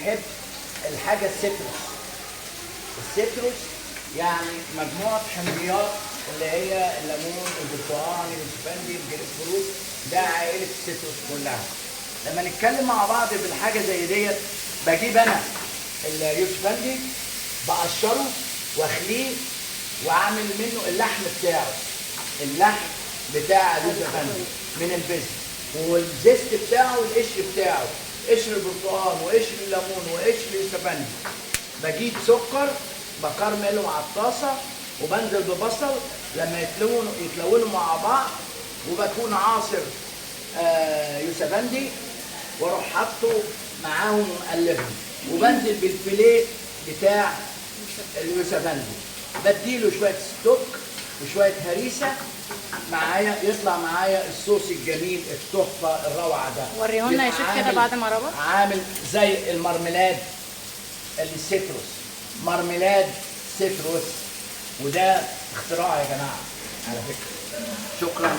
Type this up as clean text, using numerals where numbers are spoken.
بيحب الحاجه السيتروس. السيتروس يعني مجموعه حمضيات اللي هي الليمون، البرتقال، اليوسفندي، الجريس فروت، ده عائله السيتروس كلها. لما نتكلم مع بعض بالحاجه زي ديت، بجيب انا اليوسفندي بقشره واخليه واعمل منه اللحم بتاعه، اللحم بتاع اليوسفندي من البذر، والزيست بتاعه والقشر بتاعه، قشر البرتقال وقشر الليمون وقشر اليوسفندي. بجيب سكر بكرمله على الطاسه وبنزل ببصل لما يتلونوا مع بعض، وبكون عاصر يوسفندي واروح حاطه معاهم ومقلبهم، وبنزل بالفيليه بتاع اليوسفندي، بديله شويه ستوك وشويه هريسه معايا، يطلع معايا الصوص الجميل التحفه الروعه ده. وريهولنا يا شيف كده بعد ما ربط. عامل زي المارميلاد السيتروس، مارميلاد سيتروس، وده اختراع يا جماعه على فكره. شكرا.